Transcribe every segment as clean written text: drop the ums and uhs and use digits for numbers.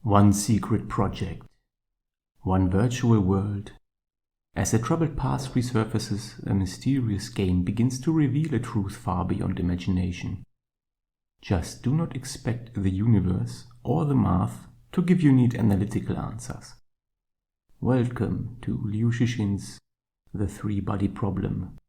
One secret project, one virtual world. As a troubled past resurfaces, a mysterious game begins to reveal a truth far beyond imagination. Just do not expect the universe or the math to give you neat analytical answers. Welcome to Liu Cixin's The Three-Body Problem.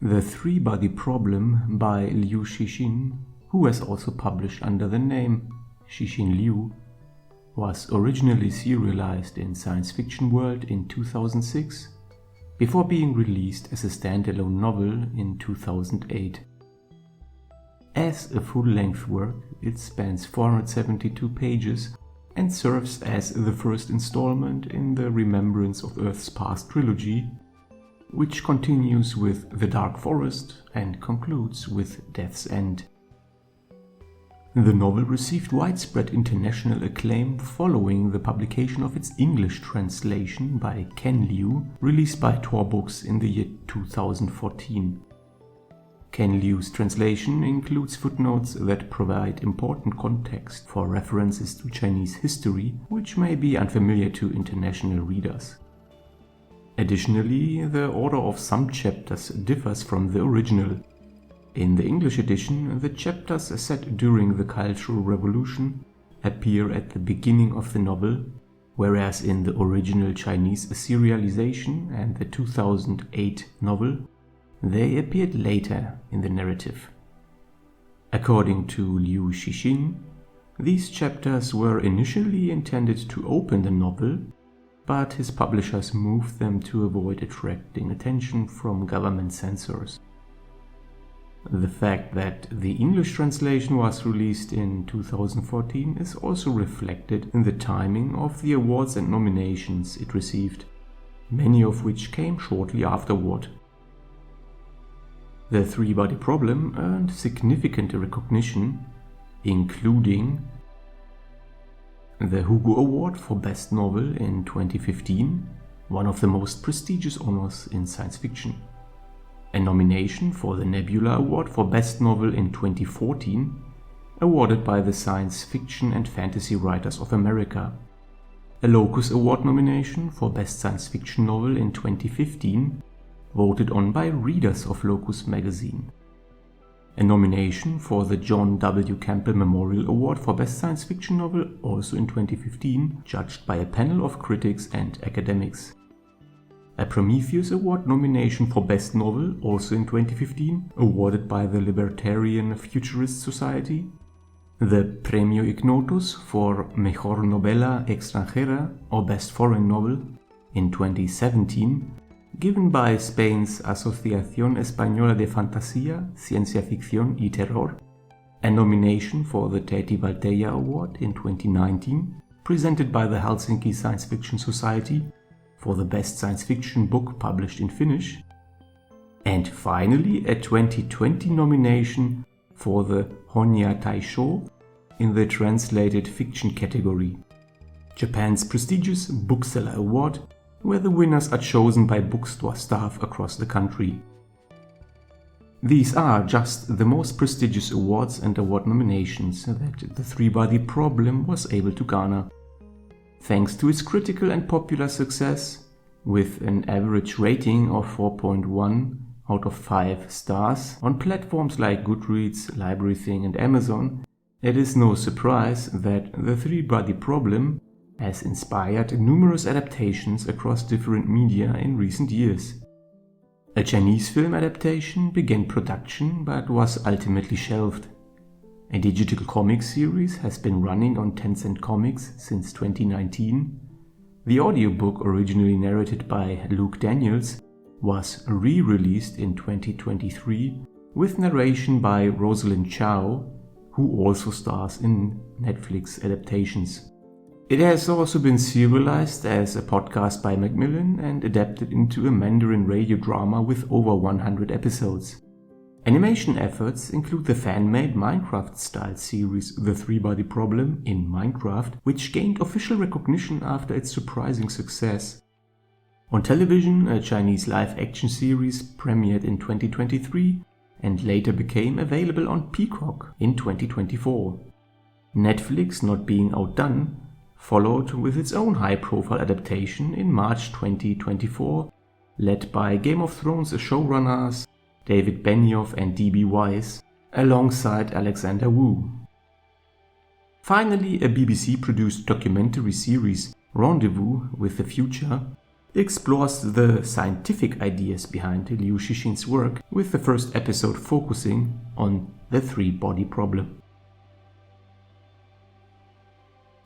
The Three-Body Problem by Liu Cixin, who has also published under the name Cixin Liu, was originally serialized in Science Fiction World in 2006, before being released as a standalone novel in 2008. As a full-length work, it spans 472 pages and serves as the first installment in the Remembrance of Earth's Past trilogy, which continues with The Dark Forest and concludes with Death's End. The novel received widespread international acclaim following the publication of its English translation by Ken Liu, released by Tor Books in the year 2014. Ken Liu's translation includes footnotes that provide important context for references to Chinese history, which may be unfamiliar to international readers. Additionally, the order of some chapters differs from the original. In the English edition, the chapters set during the Cultural Revolution appear at the beginning of the novel, whereas in the original Chinese serialization and the 2008 novel, they appeared later in the narrative. According to Liu Cixin, these chapters were initially intended to open the novel, but his publishers moved them to avoid attracting attention from government censors. The fact that the English translation was released in 2014 is also reflected in the timing of the awards and nominations it received, many of which came shortly afterward. The Three-Body Problem earned significant recognition, including the Hugo Award for Best Novel in 2015, one of the most prestigious honors in science fiction. A nomination for the Nebula Award for Best Novel in 2014, awarded by the Science Fiction and Fantasy Writers of America. A Locus Award nomination for Best Science Fiction Novel in 2015, voted on by readers of Locus magazine. A nomination for the John W. Campbell Memorial Award for Best Science Fiction Novel, also in 2015, judged by a panel of critics and academics. A Prometheus Award nomination for Best Novel, also in 2015, awarded by the Libertarian Futurist Society. The Premio Ignotus for Mejor Novela Extranjera or Best Foreign Novel in 2017, given by Spain's Asociación Española de Fantasía, Ciencia Ficción y Terror. A nomination for the Teti Valteja Award in 2019, presented by the Helsinki Science Fiction Society for the best science fiction book published in Finnish. And finally, a 2020 nomination for the Honya Taisho in the translated fiction category, Japan's prestigious Bookseller Award, where the winners are chosen by bookstore staff across the country. These are just the most prestigious awards and award nominations that The Three-Body Problem was able to garner. Thanks to its critical and popular success, with an average rating of 4.1 out of 5 stars on platforms like Goodreads, LibraryThing and Amazon, it is no surprise that The Three-Body Problem has inspired numerous adaptations across different media in recent years. A Chinese film adaptation began production but was ultimately shelved. A digital comic series has been running on Tencent Comics since 2019. The audiobook, originally narrated by Luke Daniels, was re-released in 2023 with narration by Rosalind Chow, who also stars in Netflix adaptations. It has also been serialized as a podcast by Macmillan and adapted into a Mandarin radio drama with over 100 episodes. Animation efforts include the fan-made Minecraft-style series The Three-Body Problem in Minecraft, which gained official recognition after its surprising success. On television, a Chinese live-action series premiered in 2023 and later became available on Peacock in 2024. Netflix, not being outdone, followed with its own high-profile adaptation in March 2024, led by Game of Thrones showrunners David Benioff and D.B. Weiss, alongside Alexander Wu. Finally, a BBC-produced documentary series, Rendezvous with the Future, explores the scientific ideas behind Liu Cixin's work, with the first episode focusing on the three-body problem.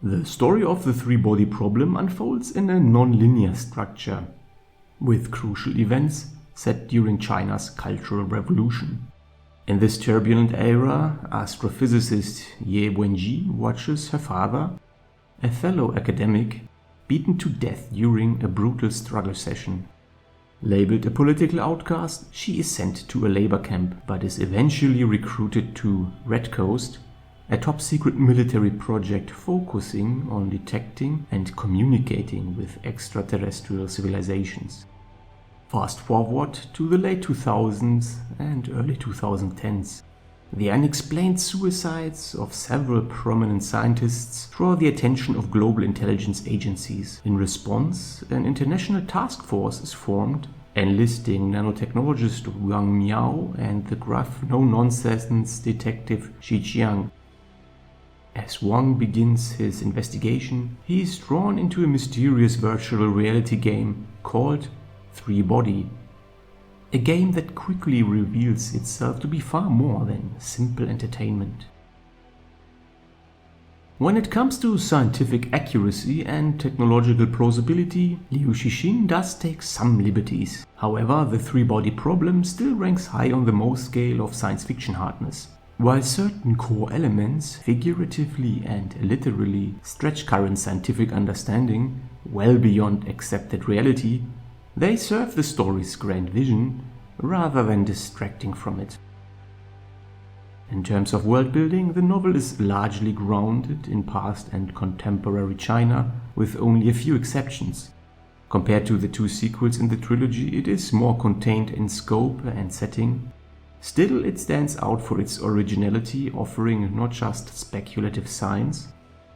The story of the three-body problem unfolds in a non-linear structure, with crucial events set during China's Cultural Revolution. In this turbulent era, astrophysicist Ye Wenji watches her father, a fellow academic, beaten to death during a brutal struggle session. Labeled a political outcast, she is sent to a labor camp but is eventually recruited to Red Coast, a top-secret military project focusing on detecting and communicating with extraterrestrial civilizations. Fast forward to the late 2000s and early 2010s. The unexplained suicides of several prominent scientists draw the attention of global intelligence agencies. In response, an international task force is formed, enlisting nanotechnologist Wang Miao and the gruff no-nonsense detective Xi Jiang. As Wang begins his investigation, he is drawn into a mysterious virtual reality game called Three-Body, a game that quickly reveals itself to be far more than simple entertainment. When it comes to scientific accuracy and technological plausibility, Liu Cixin does take some liberties. However, the three-body problem still ranks high on the Mohs scale of science fiction hardness. While certain core elements, figuratively and literally, stretch current scientific understanding well beyond accepted reality, they serve the story's grand vision rather than distracting from it. In terms of world building, the novel is largely grounded in past and contemporary China, with only a few exceptions. Compared to the two sequels in the trilogy, it is more contained in scope and setting. Still, it stands out for its originality, offering not just speculative science,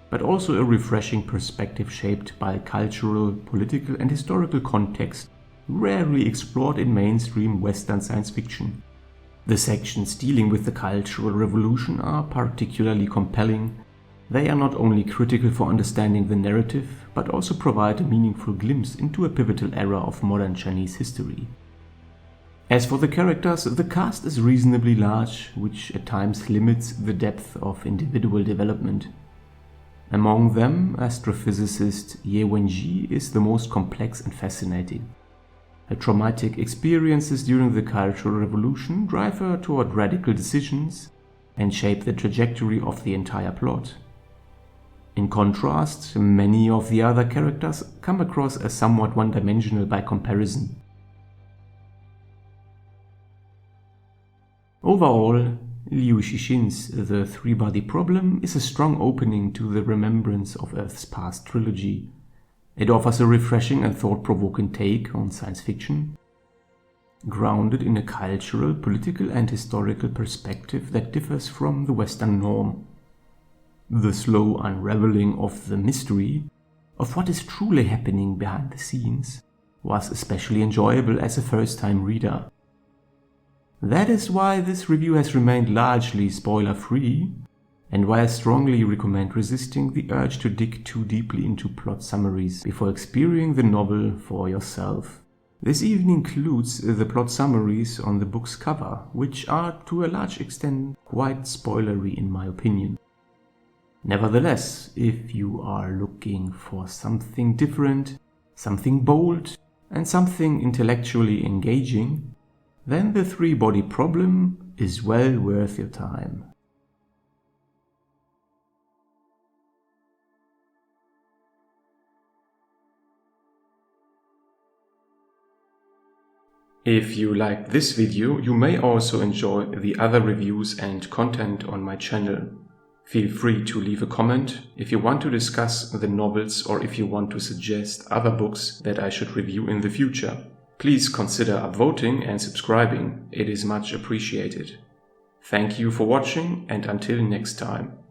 but also a refreshing perspective shaped by cultural, political and historical context rarely explored in mainstream Western science fiction. The sections dealing with the Cultural Revolution are particularly compelling. They are not only critical for understanding the narrative, but also provide a meaningful glimpse into a pivotal era of modern Chinese history. As for the characters, the cast is reasonably large, which at times limits the depth of individual development. Among them, astrophysicist Ye Wenji is the most complex and fascinating. Her traumatic experiences during the Cultural Revolution drive her toward radical decisions and shape the trajectory of the entire plot. In contrast, many of the other characters come across as somewhat one-dimensional by comparison. Overall, Liu Cixin's The Three-Body Problem is a strong opening to the Remembrance of Earth's Past trilogy. It offers a refreshing and thought-provoking take on science fiction, grounded in a cultural, political and historical perspective that differs from the Western norm. The slow unraveling of the mystery of what is truly happening behind the scenes was especially enjoyable as a first-time reader. That is why this review has remained largely spoiler-free, and why I strongly recommend resisting the urge to dig too deeply into plot summaries before experiencing the novel for yourself. This even includes the plot summaries on the book's cover, which are to a large extent quite spoilery in my opinion. Nevertheless, if you are looking for something different, something bold, and something intellectually engaging, then The Three-Body Problem is well worth your time. If you liked this video, you may also enjoy the other reviews and content on my channel. Feel free to leave a comment if you want to discuss the novels or if you want to suggest other books that I should review in the future. Please consider upvoting and subscribing, it is much appreciated. Thank you for watching and until next time.